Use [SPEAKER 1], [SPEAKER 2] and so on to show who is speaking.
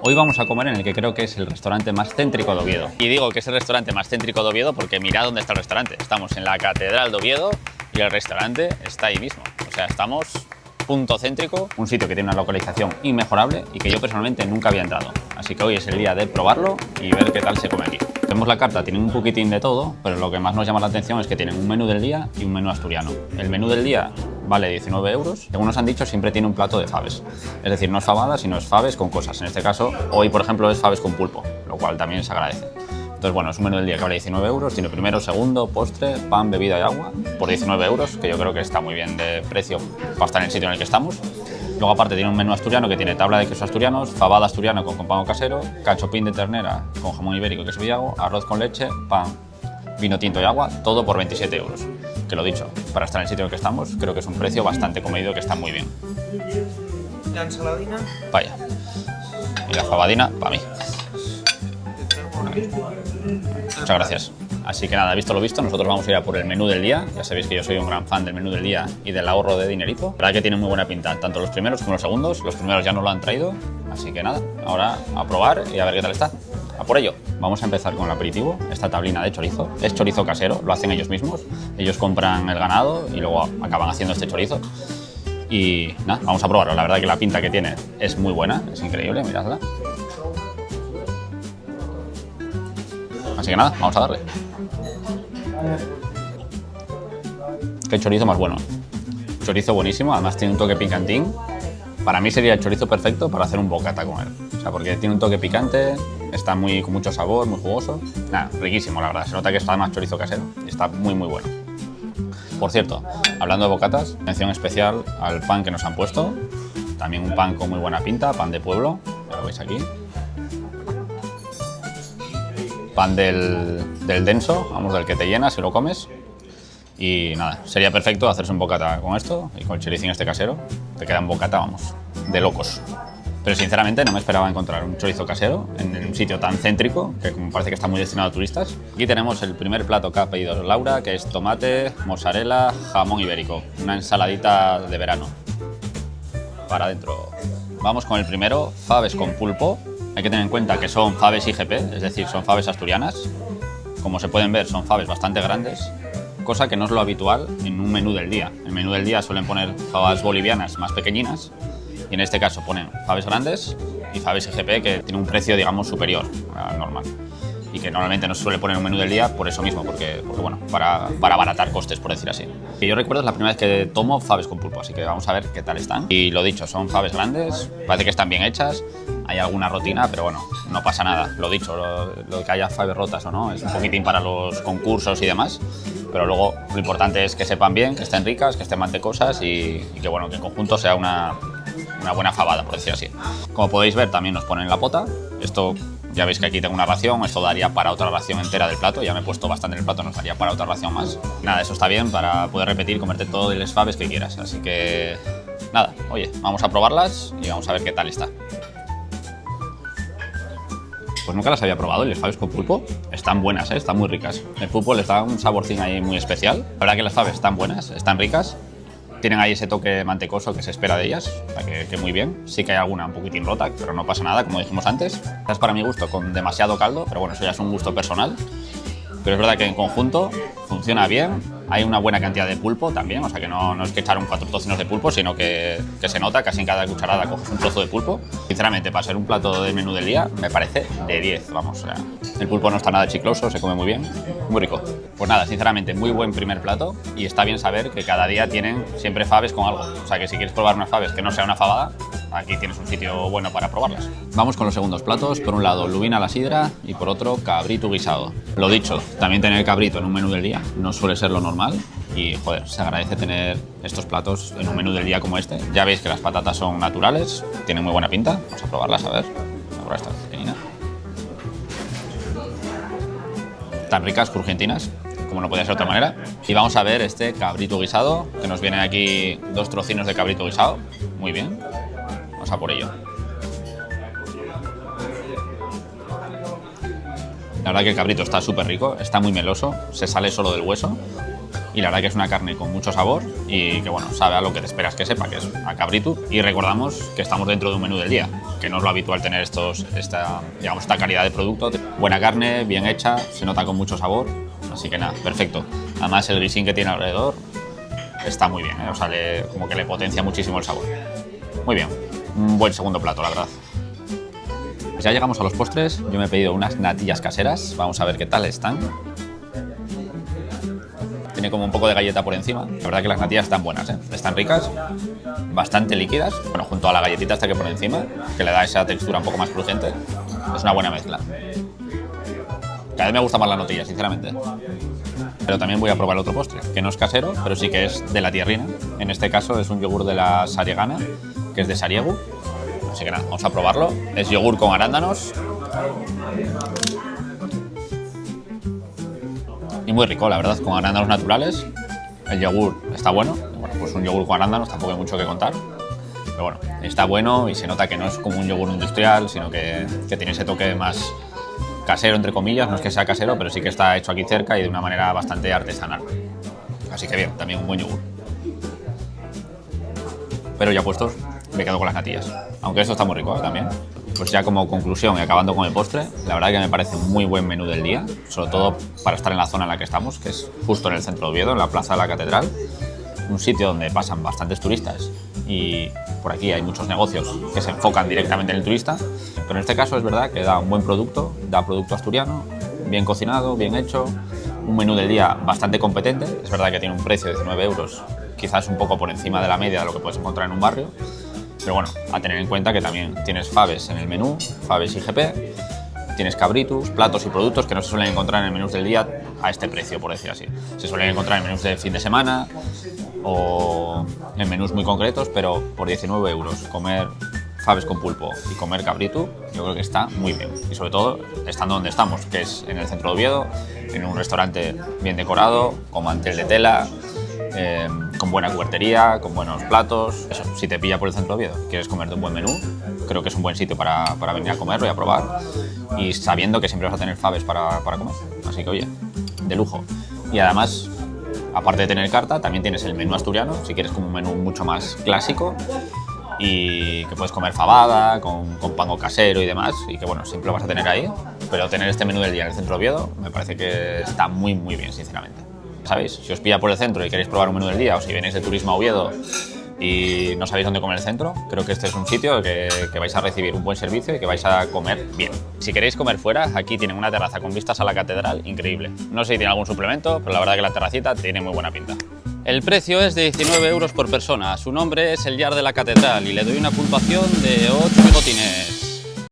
[SPEAKER 1] Hoy vamos a comer en el que creo que es el restaurante más céntrico de Oviedo. Y digo que es el restaurante más céntrico de Oviedo porque mirad dónde está el restaurante. Estamos en la Catedral de Oviedo y el restaurante está ahí mismo. O sea, estamos punto céntrico, un sitio que tiene una localización inmejorable y que yo personalmente nunca había entrado. Así que hoy es el día de probarlo y ver qué tal se come aquí. Vemos la carta, tienen un poquitín de todo, pero lo que más nos llama la atención es que tienen un menú del día y un menú asturiano. El menú del día vale 19 euros. Según nos han dicho, siempre tiene un plato de faves. Es decir, no es fabada, sino es faves con cosas. En este caso, hoy, por ejemplo, es faves con pulpo, lo cual también se agradece. Entonces, bueno, es un menú del día que vale 19 euros. Tiene primero, segundo, postre, pan, bebida y agua por 19 euros, que yo creo que está muy bien de precio para estar en el sitio en el que estamos. Luego, aparte, tiene un menú asturiano que tiene tabla de quesos asturianos, fabada asturiano con compango casero, cachopín de ternera con jamón ibérico y queso villago, arroz con leche, pan, vino tinto y agua, todo por 27 euros. Que lo dicho, para estar en el sitio en el que estamos, creo que es un precio bastante comedido que está muy bien.
[SPEAKER 2] ¿La ensaladina?
[SPEAKER 1] Vaya. Y la fabadina, para mí. Muchas gracias. Así que nada, visto lo visto, nosotros vamos a ir a por el menú del día. Ya sabéis que yo soy un gran fan del menú del día y del ahorro de dinerito. La verdad que tiene muy buena pinta, tanto los primeros como los segundos. Los primeros ya nos lo han traído, así que nada, ahora a probar y a ver qué tal está. A por ello. Vamos a empezar con el aperitivo, esta tablina de chorizo. Es chorizo casero, lo hacen ellos mismos. Ellos compran el ganado y luego acaban haciendo este chorizo. Y nada, vamos a probarlo. La verdad que la pinta que tiene es muy buena, es increíble, miradla. Así que nada, vamos a darle. Qué chorizo más bueno. Chorizo buenísimo, además tiene un toque picantín. Para mí sería el chorizo perfecto para hacer un bocata con él. O sea, porque tiene un toque picante, está con mucho sabor, muy jugoso. Nada, riquísimo, la verdad. Se nota que está además chorizo casero y está muy, muy bueno. Por cierto, hablando de bocatas, mención especial al pan que nos han puesto. También un pan con muy buena pinta, pan de pueblo, ya lo veis aquí. Pan del denso, vamos, del que te llenas si lo comes. Y nada, sería perfecto hacerse un bocata con esto y con el choricín este casero. Te queda un bocata, vamos, de locos. Pero sinceramente no me esperaba encontrar un chorizo casero en un sitio tan céntrico, que como parece que está muy destinado a turistas. Aquí tenemos el primer plato que ha pedido Laura, que es tomate, mozzarella, jamón ibérico. Una ensaladita de verano. Para adentro. Vamos con el primero, faves con pulpo. Hay que tener en cuenta que son faves IGP, es decir, son faves asturianas. Como se pueden ver, son faves bastante grandes, cosa que no es lo habitual en un menú del día. En el menú del día suelen poner faves bolivianas más pequeñinas y en este caso ponen faves grandes y faves IGP que tienen un precio, digamos, superior al normal y que normalmente no se suele poner en un menú del día por eso mismo, porque bueno, para abaratar costes, por decir así. Y yo recuerdo es la primera vez que tomo faves con pulpo, así que vamos a ver qué tal están. Y lo dicho, son faves grandes, parece que están bien hechas, hay alguna rotina, pero bueno, no pasa nada. Lo dicho, lo que haya faves rotas o no, es un poquitín para los concursos y demás, pero luego lo importante es que sepan bien, que estén ricas, que estén mantecosas y que bueno, que en conjunto sea una buena fabada, por decir así. Como podéis ver, también nos ponen la pota. Esto, ya veis que aquí tengo una ración, esto daría para otra ración entera del plato, ya me he puesto bastante en el plato, nos daría para otra ración más. Nada, eso está bien para poder repetir, comerte todos los faves que quieras, así que nada, oye, vamos a probarlas y vamos a ver qué tal está. Pues nunca las había probado y las faves con pulpo están buenas, están muy ricas. El pulpo les da un saborcín ahí muy especial. La verdad que las faves están buenas, están ricas. Tienen ahí ese toque mantecoso que se espera de ellas, o sea que muy bien. Sí que hay alguna un poquitín rota, pero no pasa nada, como dijimos antes. Es para mi gusto con demasiado caldo, pero bueno, eso ya es un gusto personal. Pero es verdad que en conjunto funciona bien, hay una buena cantidad de pulpo también, o sea que no es que echaron 4 tocinos de pulpo, sino que se nota, casi en cada cucharada coges un trozo de pulpo. Sinceramente, para ser un plato del menú del día, me parece de 10, vamos, o sea, el pulpo no está nada chicloso, se come muy bien, muy rico. Pues nada, sinceramente, muy buen primer plato y está bien saber que cada día tienen siempre faves con algo, o sea que si quieres probar unas faves que no sea una fabada, aquí tienes un sitio bueno para probarlas. Vamos con los segundos platos, por un lado lubina a la sidra y por otro cabrito guisado. Lo dicho, también tener cabrito en un menú del día no suele ser lo normal y joder, se agradece tener estos platos en un menú del día como este. Ya veis que las patatas son naturales, tienen muy buena pinta, vamos a probarlas a ver. Ahora esta pequeñina. Tan ricas, crujientinas, como no podía ser de otra manera. Y vamos a ver este cabrito guisado, que nos vienen aquí 2 trocinos de cabrito guisado, muy bien. Vamos a por ello. La verdad que el cabrito está súper rico, está muy meloso, se sale solo del hueso y la verdad que es una carne con mucho sabor y que bueno, sabe a lo que te esperas que sepa, que es a cabrito. Y recordamos que estamos dentro de un menú del día. que no es lo habitual tener esta calidad de producto. Buena carne, bien hecha, se nota con mucho sabor, así que nada, perfecto. Además el grisín que tiene alrededor está muy bien, o sea, como que le potencia muchísimo el sabor. Muy bien, un buen segundo plato, la verdad. Pues ya llegamos a los postres. Yo me he pedido unas natillas caseras, vamos a ver qué tal están. Tiene como un poco de galleta por encima. La verdad que las natillas están buenas, ¿eh? Están ricas, bastante líquidas. Bueno, junto a la galletita esta que por encima, que le da esa textura un poco más crujiente. Es una buena mezcla. Cada vez me gusta más la natilla, sinceramente. Pero también voy a probar el otro postre, que no es casero, pero sí que es de la tierrina. En este caso es un yogur de la Sariegana, que es de Sariegu. Así que nada, vamos a probarlo. Es yogur con arándanos. Y muy rico, la verdad, con arándanos naturales. El yogur está bueno. Bueno, pues un yogur con arándanos, tampoco hay mucho que contar. Pero bueno, está bueno y se nota que no es como un yogur industrial, sino que tiene ese toque más casero, entre comillas. No es que sea casero, pero sí que está hecho aquí cerca y de una manera bastante artesanal. Así que bien, también un buen yogur. Pero ya puestos, me quedo con las natillas. Aunque esto está muy rico, ¿eh? También. Pues ya como conclusión y acabando con el postre, la verdad que me parece un muy buen menú del día, sobre todo para estar en la zona en la que estamos, que es justo en el centro de Oviedo, en la Plaza de la Catedral, un sitio donde pasan bastantes turistas y por aquí hay muchos negocios que se enfocan directamente en el turista, pero en este caso es verdad que da un buen producto, da producto asturiano, bien cocinado, bien hecho, un menú del día bastante competente, es verdad que tiene un precio de 19 euros, quizás un poco por encima de la media de lo que puedes encontrar en un barrio. Pero bueno, a tener en cuenta que también tienes faves en el menú, faves IGP, tienes cabritus, platos y productos que no se suelen encontrar en el menús del día a este precio, por decir así. Se suelen encontrar en menús de fin de semana o en menús muy concretos, pero por 19 euros comer faves con pulpo y comer cabrito, yo creo que está muy bien. Y sobre todo, estando donde estamos, que es en el centro de Oviedo, en un restaurante bien decorado, con mantel de tela, con buena cubertería, con buenos platos. Eso, si te pilla por el centro de Oviedo, quieres comerte un buen menú, creo que es un buen sitio para venir a comerlo y a probar, y sabiendo que siempre vas a tener faves para comer. Así que oye, de lujo. Y además, aparte de tener carta, también tienes el menú asturiano, si quieres como un menú mucho más clásico y que puedes comer fabada, con pango casero y demás, y que bueno, siempre lo vas a tener ahí, pero tener este menú del día en el centro de Oviedo me parece que está muy muy bien, sinceramente. ¿Sabéis? Si os pilla por el centro y queréis probar un menú del día, o si venís de turismo a Oviedo y no sabéis dónde comer el centro, creo que este es un sitio que vais a recibir un buen servicio y que vais a comer bien. Si queréis comer fuera, aquí tienen una terraza con vistas a la catedral increíble. No sé si tiene algún suplemento, pero la verdad que la terracita tiene muy buena pinta. El precio es de 19 euros por persona. Su nombre es el Llar de la Catedral y le doy una puntuación de 8 bigotines.